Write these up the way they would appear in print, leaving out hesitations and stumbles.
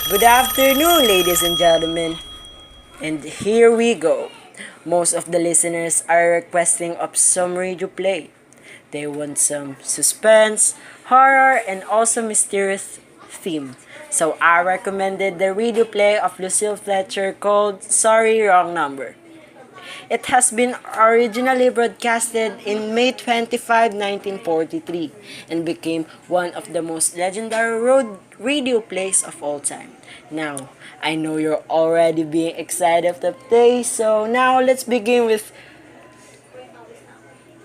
Good afternoon, ladies and gentlemen. And here we go. Most of the listeners are requesting of some radio play. They want some suspense, horror, and also mysterious theme. So I recommended the radio play of Lucille Fletcher called Sorry Wrong Number. It has been originally broadcasted in May 25, 1943 and became one of the most legendary road radio plays of all time. Now, I know you're already being excited of the play, so now let's begin with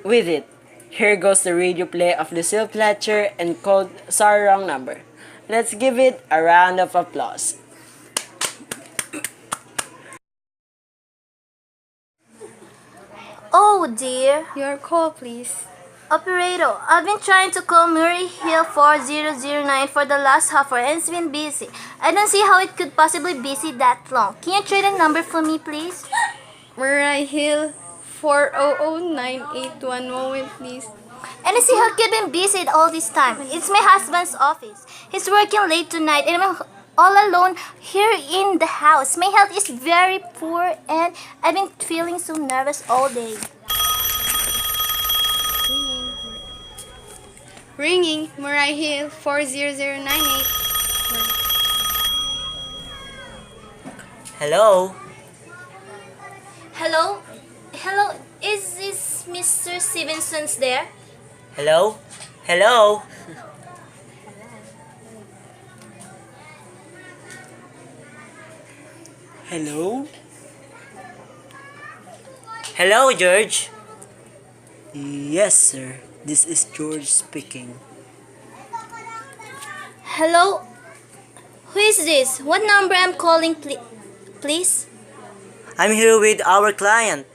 it. Here goes the radio play of Lucille Fletcher and called Sorry Wrong Number. Let's give it a round of applause. Oh dear. Your call, please. Operator, I've been trying to call Murray Hill 4009 for the last half hour and it's been busy. I don't see how it could possibly be busy that long. Can you trade a number for me, please? Murray Hill 40098. One moment, please. And I see how could been busy all this time. It's my husband's office. He's working late tonight and I'm all alone here in the house. My health is very poor and I've been feeling so nervous all day. Ringing. Murray Hill 40098. Hello? Hello? Hello? Is this Mr. Stevenson's there? Hello? Hello? Hello? Hello, George? Yes, sir. This is George speaking. Hello? Who is this? What number I'm calling, please? I'm here with our client.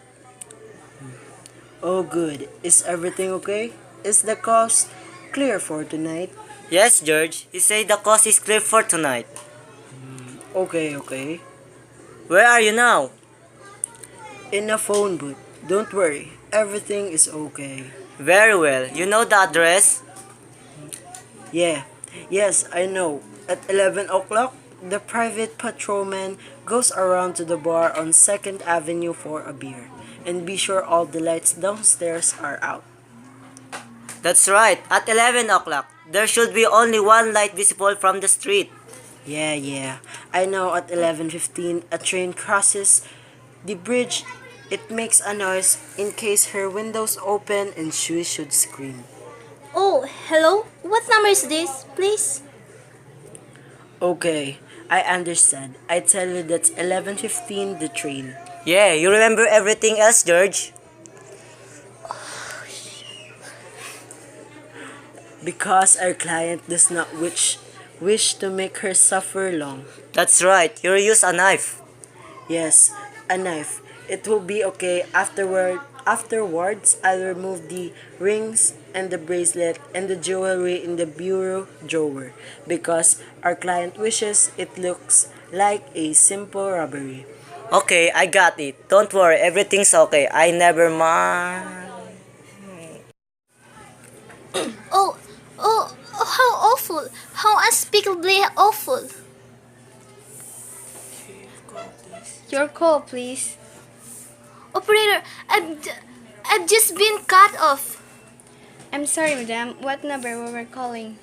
Oh, good. Is everything okay? Is the cost clear for tonight? Yes, George. He said the cost is clear for tonight. Okay. Where are you now? In a phone booth. Don't worry. Everything is okay. Very well. You know the address? Yeah. Yes, I know. At 11 o'clock, the private patrolman goes around to the bar on 2nd Avenue for a beer. And be sure all the lights downstairs are out. That's right. At 11 o'clock, there should be only one light visible from the street. Yeah. I know at 11:15 a train crosses the bridge. It makes a noise in case her windows open and she should scream. Oh, hello? What number is this, please? Okay, I understand. I tell you that's 11:15 the train. Yeah, you remember everything else, George? Because our client does not wish to make her suffer long. That's right. You use a knife. Yes, a knife. It will be okay afterwards. I'll remove the rings and the bracelet and the jewelry in the bureau drawer because our client wishes it looks like a simple robbery. Okay, I got it. Don't worry, everything's okay. I never mind. Oh, how awful. How unspeakably awful. Your call, please. Operator, I've just been cut off. I'm sorry, madam. What number were we calling?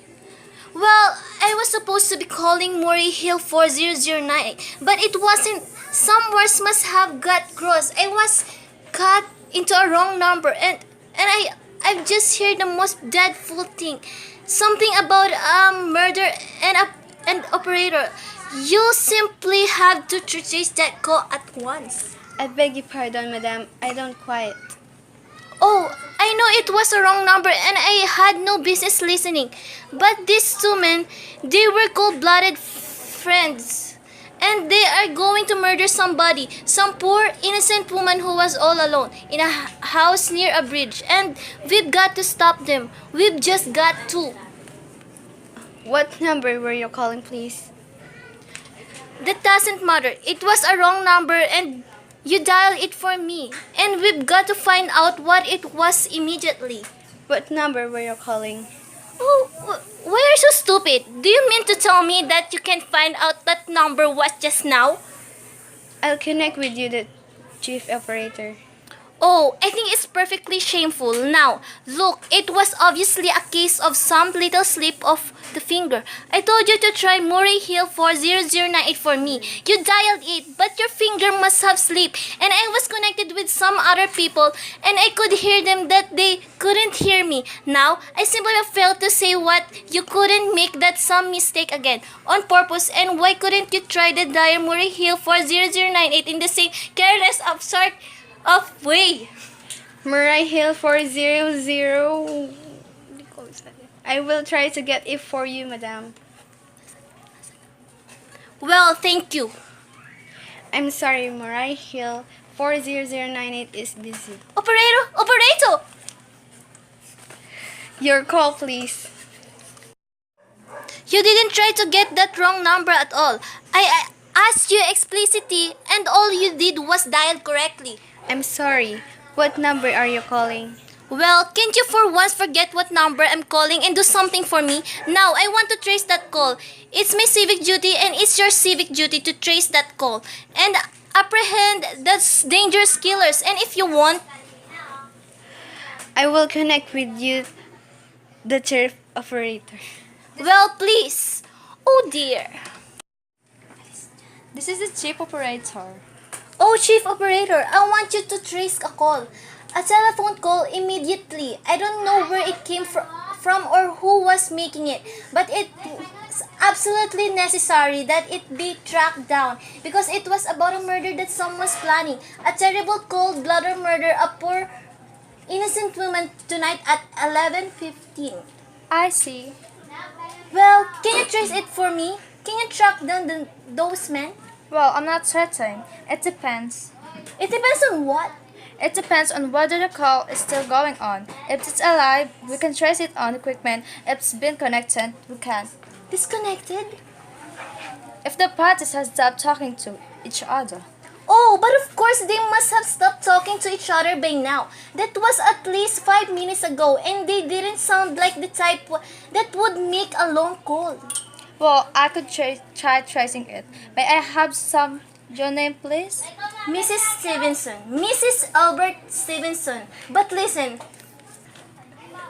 Well, I was supposed to be calling Murray Hill 4009, but it wasn't. Some words must have got crossed. I was cut into a wrong number, and I've just heard the most dreadful thing. Something about murder and operator. You simply have to trace that call at once. I beg your pardon, madam. I don't quite. Oh, I know it was a wrong number and I had no business listening. But these two men, they were cold-blooded friends. And they are going to murder somebody. Some poor, innocent woman who was all alone in a house near a bridge. And we've got to stop them. We've just got to. What number were you calling, please? That doesn't matter. It was a wrong number and you dial it for me. And we've got to find out what it was immediately. What number were you calling? Oh, why are you so stupid? stupid. Do you mean to tell me that you can find out that number was just now? I'll connect with you, the chief operator. Oh, I think it's perfectly shameful. Now, look, it was obviously a case of some little slip of the finger. I told you to try Murray Hill 40098 for me. You dialed it, but your finger must have slipped. And I was connected with some other people, and I could hear them that they couldn't hear me. Now, I simply failed to say what you couldn't make that some mistake again on purpose. And why couldn't you try the dial Murray Hill 40098 in the same careless, absurd way? Murray Hill 400. I will try to get it for you, madam. Well, thank you. I'm sorry, Murray Hill 40098 is busy. Operator! Your call, please. You didn't try to get that wrong number at all. I asked you explicitly, and all you did was dial correctly. I'm sorry. What number are you calling? Well, can't you for once forget what number I'm calling and do something for me? Now, I want to trace that call. It's my civic duty, and it's your civic duty to trace that call and apprehend those dangerous killers. And if you want, I will connect with you, the chief operator. well, please. Oh dear. This is the chief operator. Oh, Chief Operator, I want you to trace a call. A telephone call immediately. I don't know where it came from or who was making it, but it's absolutely necessary that it be tracked down because it was about a murder that someone's planning. A terrible cold-blooded murder, a poor innocent woman tonight at 11:15. I see. Well, can you trace it for me? Can you track down those men? Well, I'm not certain. It depends. It depends on what? It depends on whether the call is still going on. If it's alive, we can trace it on equipment. If it's been connected, we can. Disconnected? If the parties have stopped talking to each other. Oh, but of course they must have stopped talking to each other by now. That was at least 5 minutes ago, and they didn't sound like the type that would make a long call. Well, I could try tracing it. May I have your name, please? Mrs. Stevenson. Mrs. Albert Stevenson. But listen,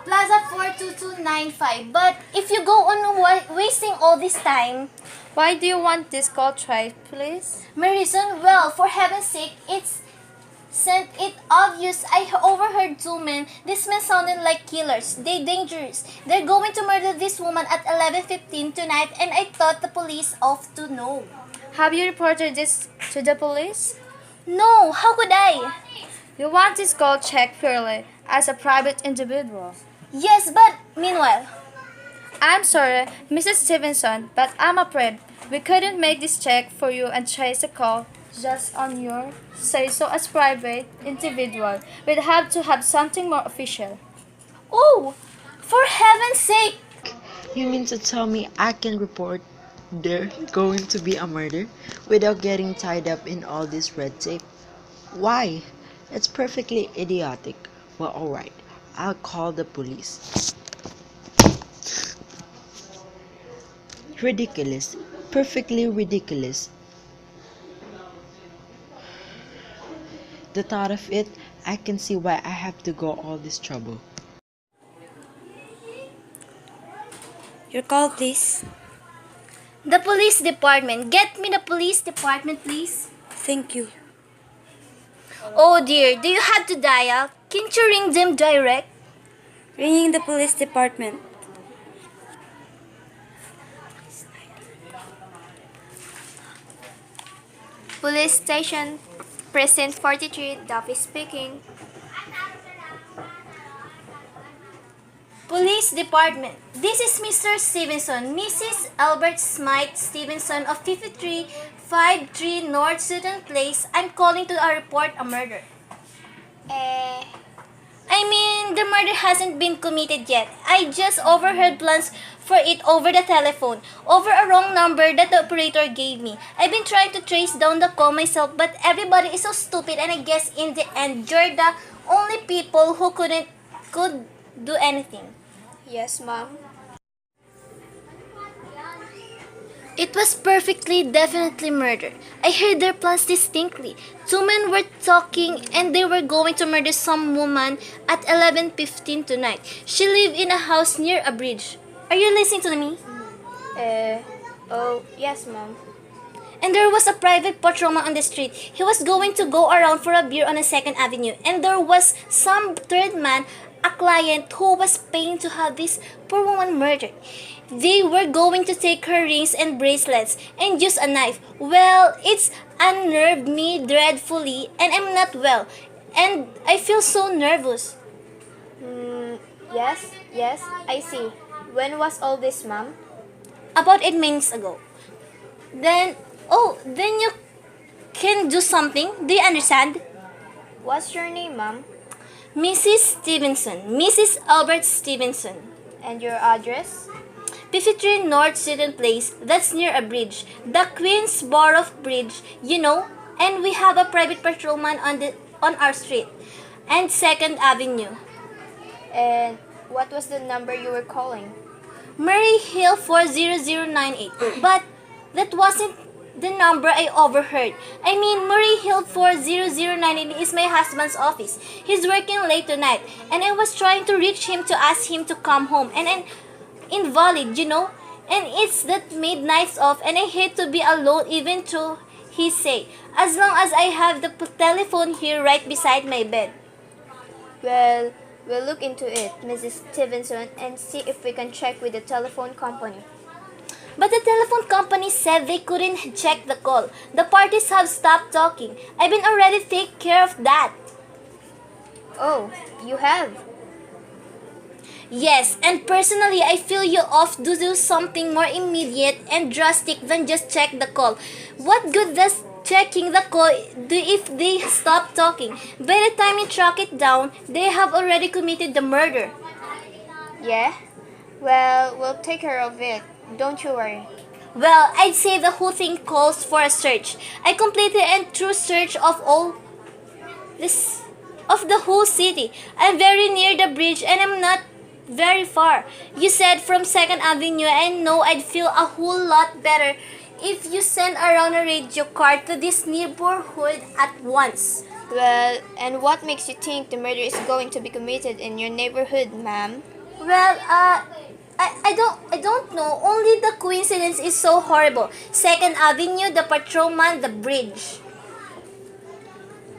Plaza 42295. But if you go on wasting all this time, Why do you want this call traced, please? my reason, well, for heaven's sake, it's sent it obvious. I overheard two men. These men sounded like killers. They dangerous. They're going to murder this woman at 11:15 tonight, and I thought the police ought to know. Have you reported this to the police? No, how could I? You want this call checked purely as a private individual. Yes, but meanwhile, I'm sorry, Mrs. Stevenson, but I'm afraid we couldn't make this check for you and trace the call just on your say-so as private individual. We'd have to have something more official. oh, for heaven's sake, You mean to tell me I can report there going to be a murder without getting tied up in all this red tape? Why? It's perfectly idiotic. Well, alright, I'll call the police. Ridiculous. Perfectly ridiculous. The thought of it, I can see why I have to go all this trouble. Your call, please. the police department. Get me the police department, please. Thank you. Oh dear, do you have to dial? Can't you ring them direct? Ringing the police department. Police station, Precinct 43, Duffy speaking. Police department. This is Mr. Stevenson, Mrs. Albert Smythe Stevenson of 5353 North Sutton Place. I'm calling to report a murder. I mean, the murder hasn't been committed yet. I just overheard plans for it over the telephone, over a wrong number that the operator gave me. I've been trying to trace down the call myself, but everybody is so stupid, and I guess in the end, you're the only people who could do anything. Yes, ma'am. It was perfectly, definitely murder. I heard their plans distinctly. Two men were talking and they were going to murder some woman at 11:15 tonight. She lived in a house near a bridge. Are you listening to me? Oh, yes, ma'am. And there was a private patrolman on the street. He was going to go around for a beer on a Second Avenue. And there was some third man, a client, who was paying to have this poor woman murdered. They were going to take her rings and bracelets and use a knife. Well, it's unnerved me dreadfully and I'm not well. And I feel so nervous. Yes, I see. When was all this, ma'am? About 8 minutes ago. Then you can do something. Do you understand? What's your name, ma'am? Mrs. Stevenson. Mrs. Albert Stevenson. And your address? 53 North Student Place. That's near a bridge. The Queensborough Bridge, you know. And we have a private patrolman on our street. And Second Avenue. And what was the number you were calling? Murray Hill 40098. But that wasn't the number I overheard. I mean, Murray Hill 40098 is my husband's office. He's working late tonight, and I was trying to reach him to ask him to come home, and I'm invalid, you know? And it's that midnight off, and I hate to be alone even though he say, as long as I have the telephone here right beside my bed. Well, we'll look into it, Mrs. Stevenson, and see if we can check with the telephone company. But the telephone company said they couldn't check the call. The parties have stopped talking. I've been already take care of that. Oh, you have? Yes, and personally, I feel you off to do something more immediate and drastic than just check the call. What good does checking the call do if they stop talking? By the time you track it down, they have already committed the murder. Yeah? Well, we'll take care of it. Don't you worry. Well, I'd say the whole thing calls for a search. I completed a thorough search of the whole city. I'm very near the bridge and I'm not very far. You said from Second Avenue. I know I'd feel a whole lot better if you send around a radio car to this neighborhood at once. Well, and what makes you think the murder is going to be committed in your neighborhood, ma'am? Well, I don't know. Only the coincidence is so horrible. Second Avenue, the patrolman, the bridge.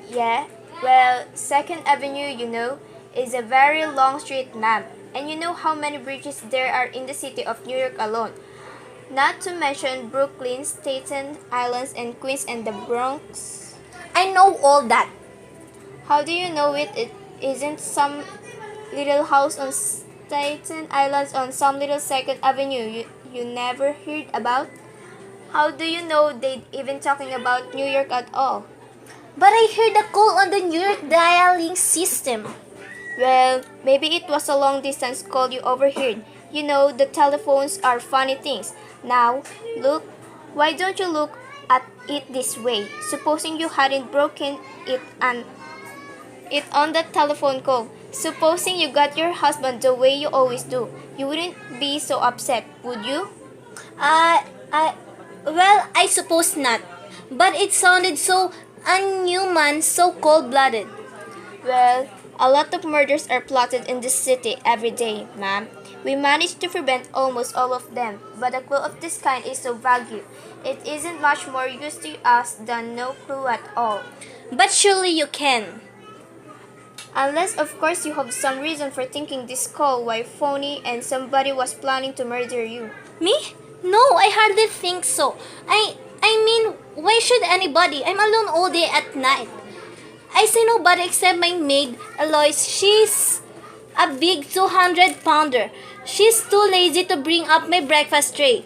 Yeah? Well, Second Avenue, you know, is a very long street, ma'am. And you know how many bridges there are in the city of New York alone. Not to mention Brooklyn, Staten Islands, and Queens, and the Bronx. I know all that. How do you know it? It isn't some little house on Staten Islands on some little Second Avenue you never heard about? How do you know they even talking about New York at all? But I heard the call on the New York dialing system. Well, maybe it was a long distance call you overheard. You know, the telephones are funny things. Now, look, why don't you look at it this way? Supposing you hadn't broken it on that telephone call. Supposing you got your husband the way you always do. You wouldn't be so upset, would you? Well, I suppose not. But it sounded so unhuman, so cold-blooded. Well, a lot of murders are plotted in this city every day, ma'am. We managed to prevent almost all of them, but a clue of this kind is so vague. It isn't much more use to us than no clue at all. But surely you can. Unless, of course, you have some reason for thinking this call was phony and somebody was planning to murder you. Me? No, I hardly think so. I mean, why should anybody? I'm alone all day at night. I see nobody except my maid, Alois. She's a big 200-pounder. She's too lazy to bring up my breakfast tray.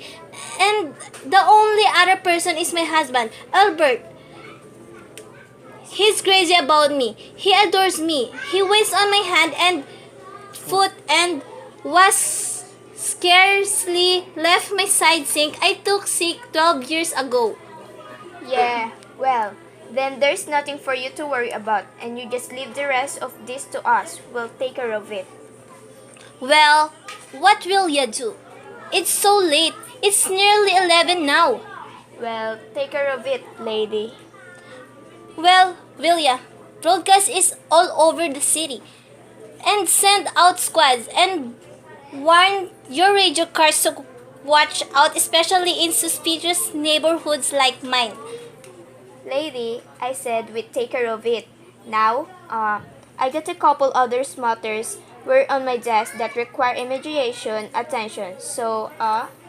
And the only other person is my husband, Albert. He's crazy about me. He adores me. He waits on my hand and foot and was scarcely left my side sink. I took sick 12 years ago. Yeah, well, then there's nothing for you to worry about, and you just leave the rest of this to us. We'll take care of it. Well, what will you do? It's so late. It's nearly 11 now. Well, take care of it, lady. Well, Vilya, broadcast is all over the city. And send out squads and warn your radio cars to watch out, especially in suspicious neighborhoods like mine. Lady, I said we'd take care of it. Now, I got a couple other matters were on my desk that require immediate attention. So,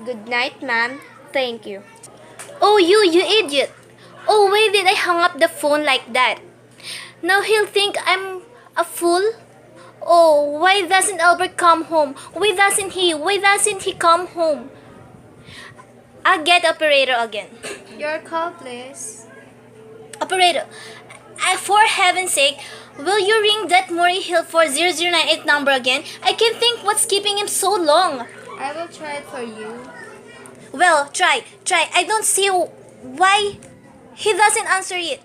good night, ma'am. Thank you. Oh, you idiot! Oh, why did I hang up the phone like that? Now he'll think I'm a fool? Oh, why doesn't Albert come home? Why doesn't he? Why doesn't he come home? I'll get operator again. Your call, please. Operator, for heaven's sake, will you ring that Murray Hill 40098 number again? I can't think what's keeping him so long. I will try it for you. Well, try. I don't see why he doesn't answer it.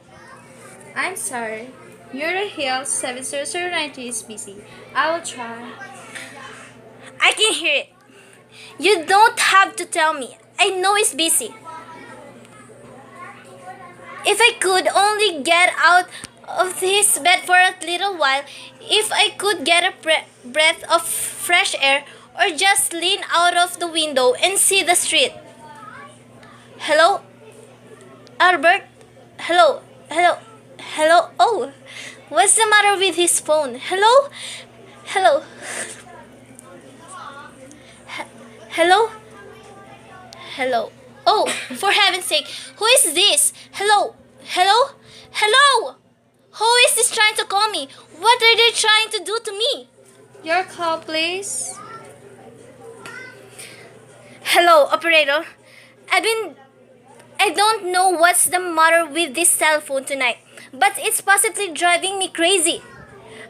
I'm sorry. Murray Hill 70090 is busy. I will try. I can hear it. You don't have to tell me. I know he's busy. If I could only get out of his bed for a little while, if I could get a breath of fresh air, or just lean out of the window and see the street. Hello? Albert? Hello? Oh, what's the matter with his phone? Hello? Hello? Oh, for heaven's sake, who is this? Hello? Who is this trying to call me? What are they trying to do to me? Your call, please. Hello, operator. I don't know what's the matter with this cell phone tonight, but it's possibly driving me crazy.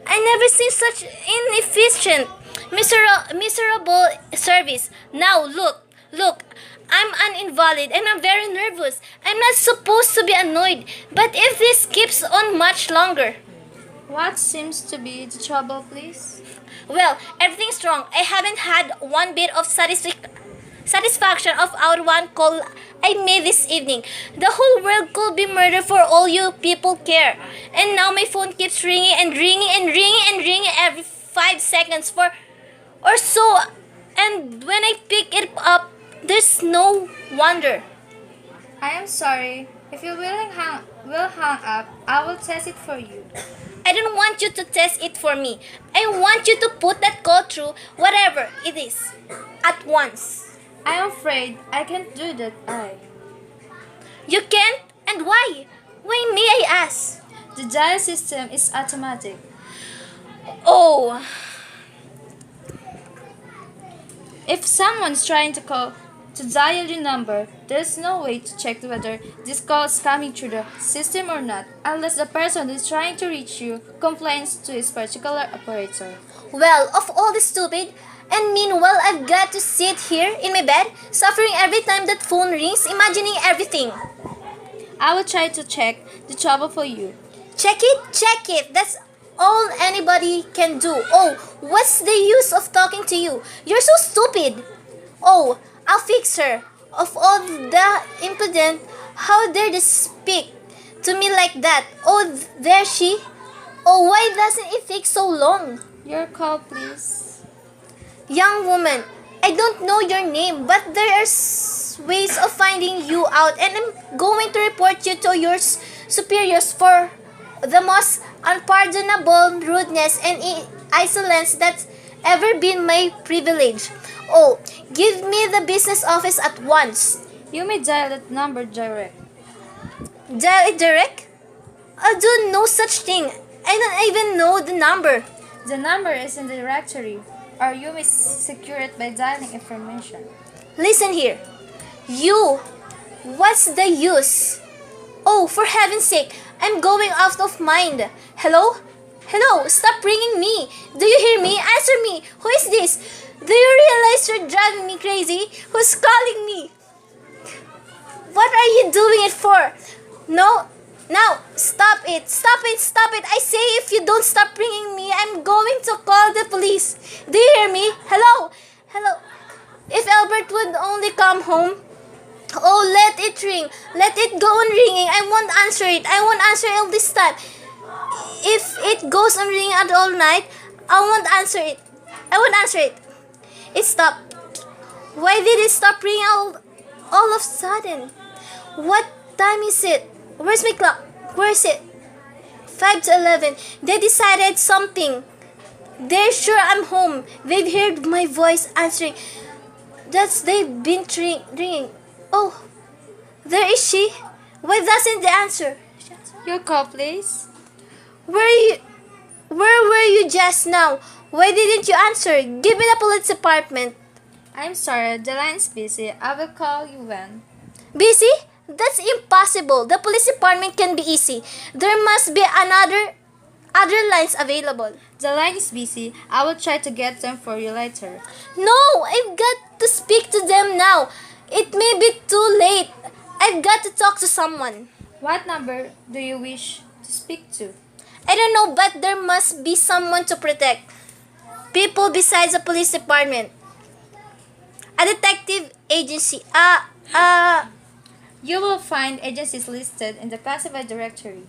I never seen such inefficient, miserable service. Now look, I'm an invalid and I'm very nervous. I'm not supposed to be annoyed, but if this keeps on much longer. What seems to be the trouble, please? Well, everything's wrong. I haven't had one bit of satisfaction of our one call I made this evening. The whole world could be murdered for all you people care. And now my phone keeps ringing every 5 seconds or so. And when I pick it up, there's no wonder. I am sorry. If you will hang up, I will test it for you. I don't want you to test it for me. I want you to put that call through, whatever it is, at once. I am afraid I can't do that. You can't? And why? Why may I ask? The dial system is automatic. Oh, If someone's trying to dial your number, there's no way to check whether this call is coming through the system or not, unless the person who is trying to reach you complains to his particular operator. well, of all the stupid. And meanwhile, I've got to sit here in my bed, suffering every time that phone rings, imagining everything. I will try to check the trouble for you. Check it. That's all anybody can do. Oh, what's the use of talking to you? You're so stupid. Oh, I'll fix her. Of all the impudent, how dare they speak to me like that? Oh, there she. Oh, why doesn't it take so long? Your call, please. Young woman, I don't know your name, but there are ways of finding you out, and I'm going to report you to your superiors for the most unpardonable rudeness and insolence that's ever been my privilege. Oh, give me the business office at once. You may dial that number direct. Dial it direct? I do no such thing. I don't even know the number. The number is in the directory, or you may secure it by dialing information. Listen here. You, what's the use? Oh, for heaven's sake, I'm going out of mind. Hello? Stop ringing me. Do you hear me? Answer me. Who is this? Do you realize you're driving me crazy? Who's calling me? What are you doing it for? No, now, stop it. I say if you don't stop ringing me, I'm going to call the police. Do you hear me? Hello? If Albert would only come home. Oh, let it ring. Let it go on ringing. I won't answer it. I won't answer it all this time. If it goes on ringing at all night, I won't answer it. I won't answer it. It stopped. Why did it stop ringing all of a sudden? What time is it? Where's my clock? Where is it? 5 to 11. They decided something. They're sure I'm home. They've heard my voice answering. They've been ringing. Oh, there is she. Why doesn't they answer? Your call, please. Where were you just now? Why didn't you answer? Give me the police department. I'm sorry, the line is busy. I will call you when. Busy? That's impossible. The police department can be easy. There must be other lines available. The line is busy. I will try to get them for you later. No, I've got to speak to them now. It may be too late. I've got to talk to someone. What number do you wish to speak to? I don't know, but there must be someone to protect people besides the police department. A detective agency. You will find agencies listed in the classified directory.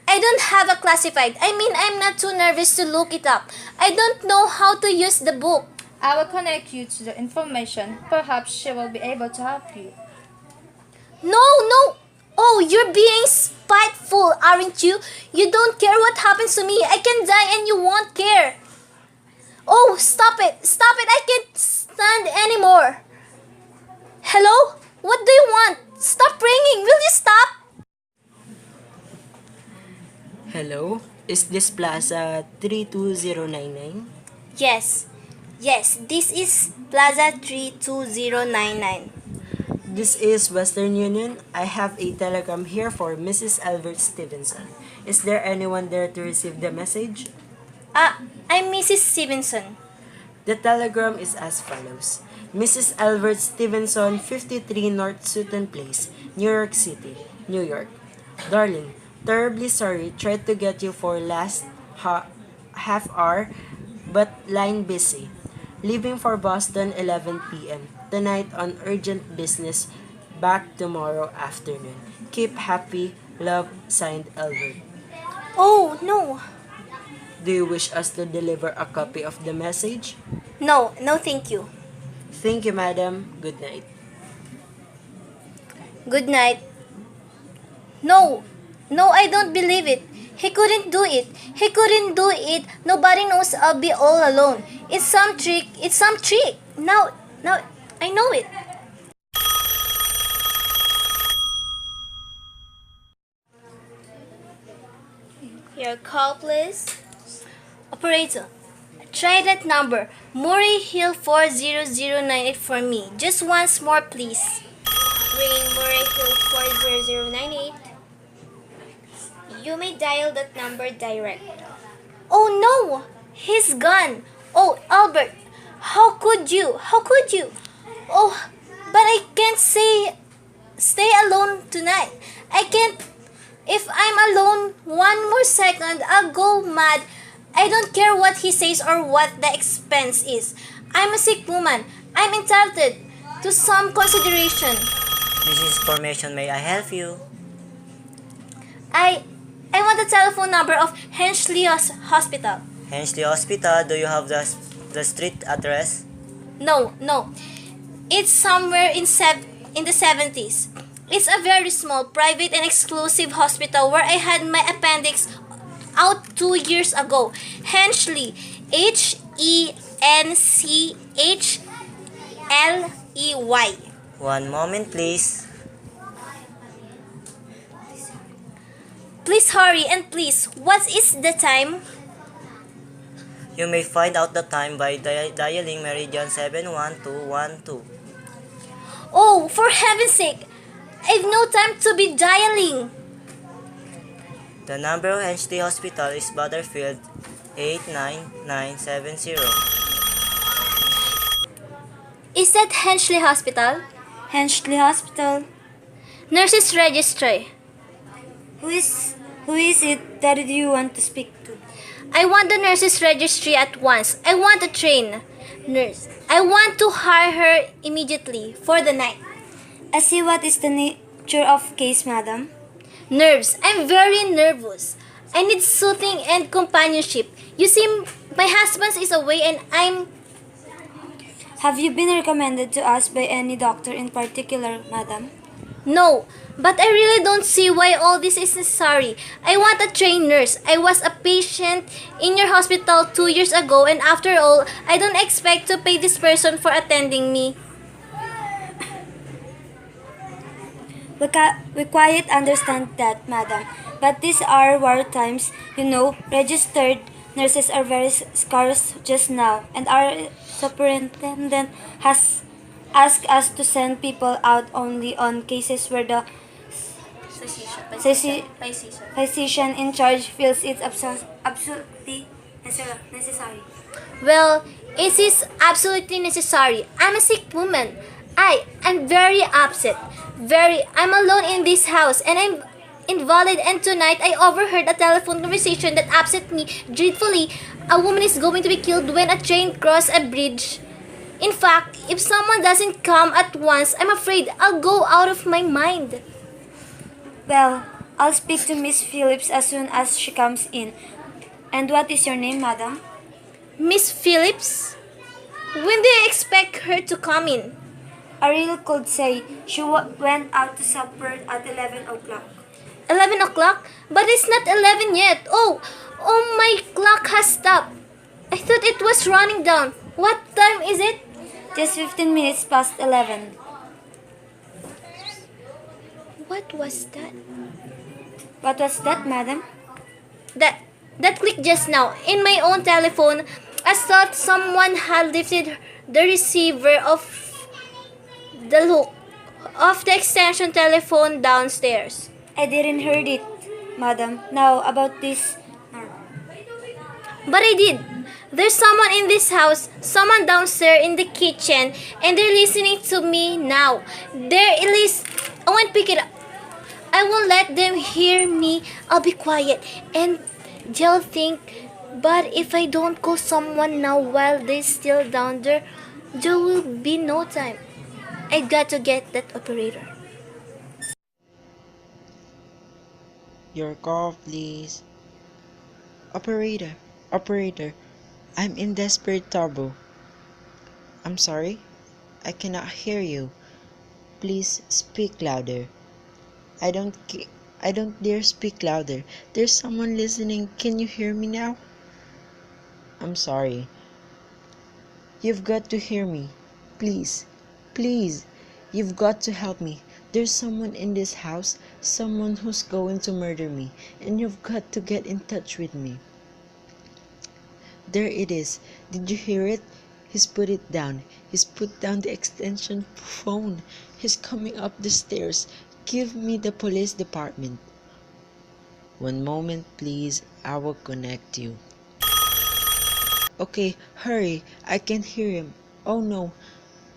I don't have a classified. I mean, I'm not too nervous to look it up. I don't know how to use the book. I will connect you to the information. Perhaps she will be able to help you. No. Oh, you're being spiteful, aren't you? You don't care what happens to me. I can die and you won't care. Oh, stop it. I can't stand anymore. Hello? What do you want? Stop ringing. Will you stop? Hello? Is this Plaza 32099? Yes, this is Plaza 32099. This is Western Union. I have a telegram here for Mrs. Albert Stevenson. Is there anyone there to receive the message? I'm Mrs. Stevenson. The telegram is as follows. Mrs. Albert Stevenson, 53 North Sutton Place, New York City, New York. Darling, terribly sorry. Tried to get you for last half hour, but line busy. Leaving for Boston 11 p.m. Tonight on urgent business. Back tomorrow afternoon. Keep happy. Love, signed Albert. Oh, no. Do you wish us to deliver a copy of the message? No, thank you. Thank you, madam. Good night. Good night. No, I don't believe it. He couldn't do it. Nobody knows I'll be all alone. It's some trick. Now, I know it. Your call, please. Operator, try that number. Murray Hill 40098 for me. Just once more, please. Ringing Murray Hill 40098. You may dial that number direct. Oh no! He's gone. Oh, Albert, how could you? Oh, but I can't stay alone tonight. I can't. If I'm alone one more second, I'll go mad. I don't care what he says or what the expense is. I'm a sick woman. I'm entitled to some consideration. This is information. May I help you? I want the telephone number of Hensley Hospital. Hensley Hospital, do you have the street address? No. It's somewhere in the 70s. It's a very small, private and exclusive hospital where I had my appendix out 2 years ago. Hensley. Henchhley. One moment, please. Please hurry and please, what is the time? You may find out the time by dialing Meridian 71212. Oh, for heaven's sake! I've no time to be dialing. The number of Hensley Hospital is Butterfield 89970. Is that Hensley Hospital? Hensley Hospital. Nurses Registry. Who is it that you want to speak to? I want the nurses registry at once. I want a train nurse. I want to hire her immediately for the night. I see. What is the nature of case, madam? Nerves. I'm very nervous. I need soothing and companionship. You see, my husband is away and I'm... Have you been recommended to us by any doctor in particular, madam? No, but I really don't see why all this is necessary. I want a trained nurse. I was a patient in your hospital 2 years ago, and after all, I don't expect to pay this person for attending me. We quite understand that, madam. But these are war times, you know. Registered nurses are very scarce just now, and our superintendent has asked us to send people out only on cases where the physician in charge feels it's absolutely necessary. Well, it is absolutely necessary. I'm a sick woman. I'm very upset. I'm alone in this house and I'm invalid, and tonight I overheard a telephone conversation that upset me dreadfully. A woman is going to be killed when a train crosses a bridge. In fact, if someone doesn't come at once, I'm afraid I'll go out of my mind. Well, I'll speak to Miss Phillips as soon as she comes in. And what is your name, madam? Miss Phillips? When do you expect her to come in? Ariel could say she went out to supper at 11 o'clock. 11 o'clock? But it's not 11 yet. Oh, my clock has stopped. I thought it was running down. What time is it? Just 15 minutes past 11. What was that? What was that, madam? That clicked just now in my own telephone. I thought someone had lifted the receiver of the hook of the extension telephone downstairs. I didn't heard it, madam. Now, about this... But I did. There's someone in this house, someone downstairs in the kitchen, and they're listening to me now. There it is. I won't pick it up. I won't let them hear me. I'll be quiet, and they'll think. But if I don't call someone now while they're still down there will be no time. I got to get that operator. Your call, please. Operator, I'm in desperate trouble. I'm sorry, I cannot hear you. Please speak louder. I don't dare speak louder. There's someone listening. Can you hear me now? I'm sorry. You've got to hear me. Please, you've got to help me. There's someone in this house, someone who's going to murder me, and you've got to get in touch with me. There it is. Did you hear it? He's put it down. He's put down the extension phone. He's coming up the stairs. Give me the police department. One moment, please. I will connect you. Okay, hurry. I can hear him. Oh no.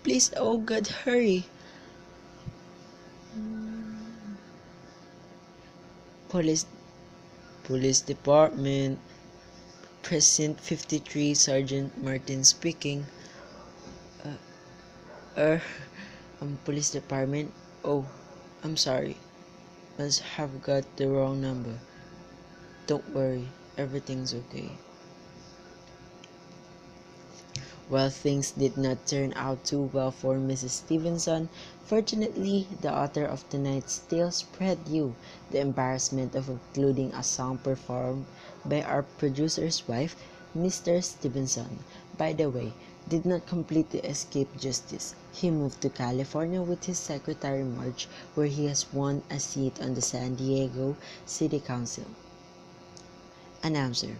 Please, oh God, hurry. Police department. Precinct 53, Sergeant Martin speaking. Police department. Oh, I'm sorry. Must have got the wrong number. Don't worry, everything's okay. Well, things did not turn out too well for Mrs. Stevenson. Fortunately, the author of tonight's tale spared you the embarrassment of including a song performed by our producer's wife, Mr. Stevenson. By the way, did not completely escape justice. He moved to California with his secretary Marge, where he has won a seat on the San Diego City Council. Announcer.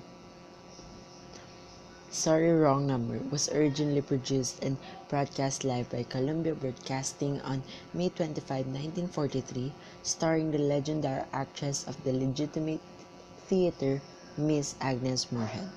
Sorry, Wrong Number was originally produced and broadcast live by Columbia Broadcasting on May 25, 1943, starring the legendary actress of the legitimate theater, Miss Agnes Moorehead.